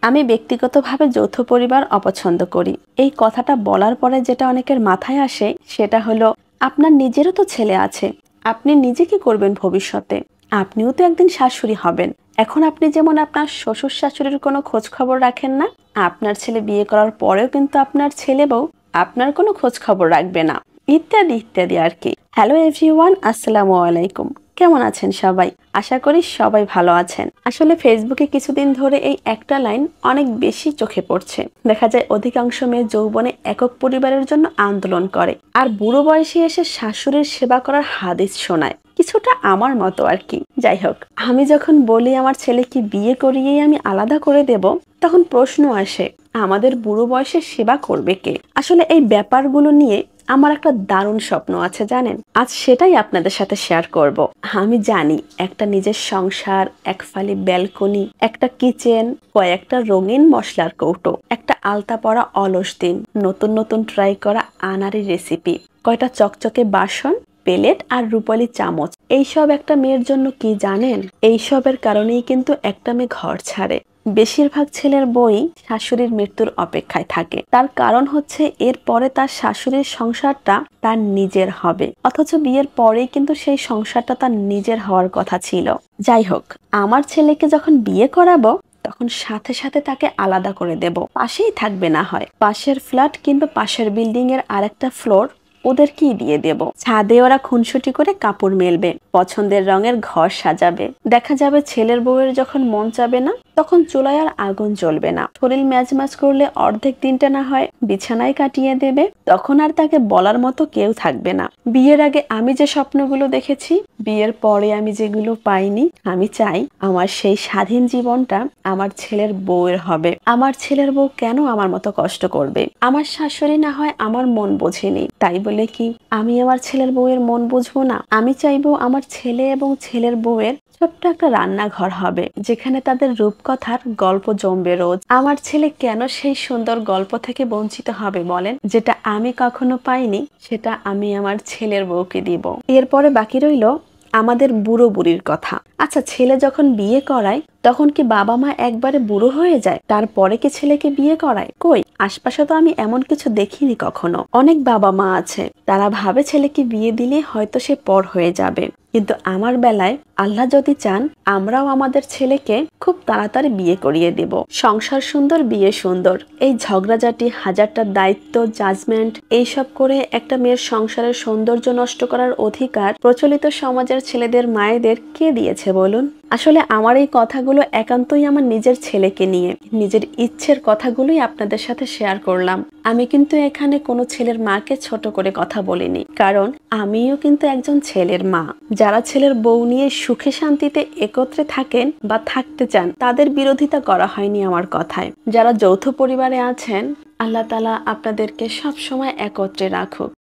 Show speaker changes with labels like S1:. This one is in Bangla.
S1: আমি ব্যক্তিগতভাবে যৌথ পরিবার অপছন্দ করি। এই কথাটা বলার পরে যেটা অনেকের মাথায় আসে সেটা হলো, আপনার নিজেরও তো ছেলে আছে, আপনি নিজে কি করবেন ভবিষ্যতে? আপনিও তো একদিন শাশুড়ি হবেন। এখন আপনি যেমন আপনার শ্বশুর শাশুড়ির কোনো খোঁজ খবর রাখেন না, আপনার ছেলে বিয়ে করার পরেও কিন্তু আপনার ছেলে বউ আপনার কোনো খোঁজ খবর রাখবে না, ইত্যাদি ইত্যাদি আর কি। হ্যালো এভরিওয়ান, আসসালামু আলাইকুম। কেমন আছেন সবাই? আশা করি সবাই ভালো আছেন। আসলে ফেসবুকে কিছুদিন ধরে এই একটা লাইন অনেক বেশি চোখে পড়ছে। দেখা যায় অধিকাংশ মেয়ে যৌবনে একক পরিবারের জন্য আন্দোলন করে, আর বুড়ো বয়সে এসে শাশুড়ির সেবা করার হাদিস শোনায়। কিছুটা আমার মতো আর কি। যাই হোক, আমি যখন বলি আমার ছেলেকে বিয়ে করিয়েই আমি আলাদা করে দেব, তখন প্রশ্ন আসে, আমাদের বুড়ো বয়সে সেবা করবে কে? আসলে এই ব্যাপারগুলো নিয়ে আমার একটা দারুণ স্বপ্ন আছে জানেন। আজ সেটাই আপনাদের সাথে শেয়ার করব। আমি জানি একটা নিজের সংসার, এক ফালি ব্যালকনি, একটা কিচেন, কয়েকটা রঙিন মশলার কৌটো, একটা আলতা পরা অলস দিন, নতুন নতুন ট্রাই করা আনারি রেসিপি, কয়টা চকচকে বাসন, প্লেট আর রূপালি চামচ, এইসব একটা মেয়ের জন্য কি জানেন? এইসবের কারণেই কিন্তু একটা মেয়ে ঘর ছাড়ে। বেশিরভাগ ছেলের বই শাশুড়ির মৃত্যুর অপেক্ষায় থাকে। তার কারণ হচ্ছে এর পরে তার শাশুড়ির সংসারটা তার নিজের হবে, অথচ বিয়ের পরেই কিন্তু সেই সংসারটা তার নিজের হওয়ার কথা ছিল। যাই হোক, আমার ছেলেকে যখন বিয়ে করাবো তখন সাথে সাথে তাকে আলাদা করে দেব। পাশেই থাকবে না হয়, পাশের ফ্ল্যাট কিংবা পাশের বিল্ডিং এর আরেকটা ফ্লোর ওদেরকেই দিয়ে দেব। ছাদে ওরা খুনসুটি করে কাপড় মেলবে, পছন্দের রঙের ঘর সাজাবে। দেখা যাবে ছেলের বউয়ের যখন মন চাবে না, তখন চুলায় আর আগুন জ্বলবে না। শরীর ম্যাজম্যাজ করলে অর্ধেক দিনটা না হয় বিছানায় কাটিয়ে দেবে। তখন আর তাকে বলার মতো কেউ থাকবে না। বিয়ের আগে আমি যে স্বপ্নগুলো দেখেছি, বিয়ের পরে আমি যেগুলো পাইনি, আমি চাই আমার সেই স্বাধীন জীবনটা আমার ছেলের বউয়ের হবে। আমার ছেলের বউ কেন আমার মতো কষ্ট করবে? আমার শাশুড়ি না হয় আমার মন বোঝেনি, তাই বলে কি আমি আমার ছেলের বউয়ের মন বুঝবো না? আমি চাইবো আমার ছেলে এবং ছেলের বউয়ের ছোট্ট একটা রান্নাঘর হবে, যেখানে তাদের রূপকথার গল্প জমবে রোজ। আমার ছেলে কেন সেই সুন্দর গল্প থেকে বঞ্চিত হবে বলেন? যেটা আমি কখনো পাইনি, সেটা আমি আমার ছেলের বউকে দিব। এরপরে বাকি রইল আমাদের বুড়ো বুড়ির কথা। আচ্ছা, ছেলে যখন বিয়ে করায় তখন কি বাবা মা একবারে বুড়ো হয়ে যায়, তারপরে কি ছেলেকে বিয়ে করায়? কই, আশপাশে তো আমি এমন কিছু দেখিনি কখনো। অনেক বাবা মা আছে, তারা ভাবে ছেলেকে বিয়ে দিলে হয়তো সে পর হয়ে যাবে, কিন্তু আমার বেলায় আল্লাহ যদি চান, আমরাও আমাদের ছেলেকে খুব তাড়াতাড়ি বিয়ে করিয়ে দেব। সংসার সুন্দর, বিয়ে সুন্দর। এই ঝগড়াঝাটি, হাজারটা দায়িত্ব, জাজমেন্ট, এইসব করে একটা মেয়ের সংসারের সৌন্দর্য নষ্ট করার অধিকার প্রচলিত সমাজের ছেলেদের মায়েদের কে দিয়েছে বলুন? আসলে আমার এই কথাগুলো একান্তই আমার নিজের ছেলেকে নিয়ে, নিজের ইচ্ছের কথাগুলোই আপনাদের সাথে শেয়ার করলাম। আমি কিন্তু এখানে কোনো ছেলের মাকে ছোট করে কথা বলিনি, কারণ আমিও কিন্তু একজন ছেলের মা। যারা ছেলের বউ নিয়ে সুখে শান্তিতে একত্রে থাকেন বা থাকতে চান, তাদের বিরোধিতা করা হয়নি আমার কথায়। যারা যৌথ পরিবারে আছেন, আল্লাহ তাআলা আপনাদেরকে সব সময় একত্রে রাখুক।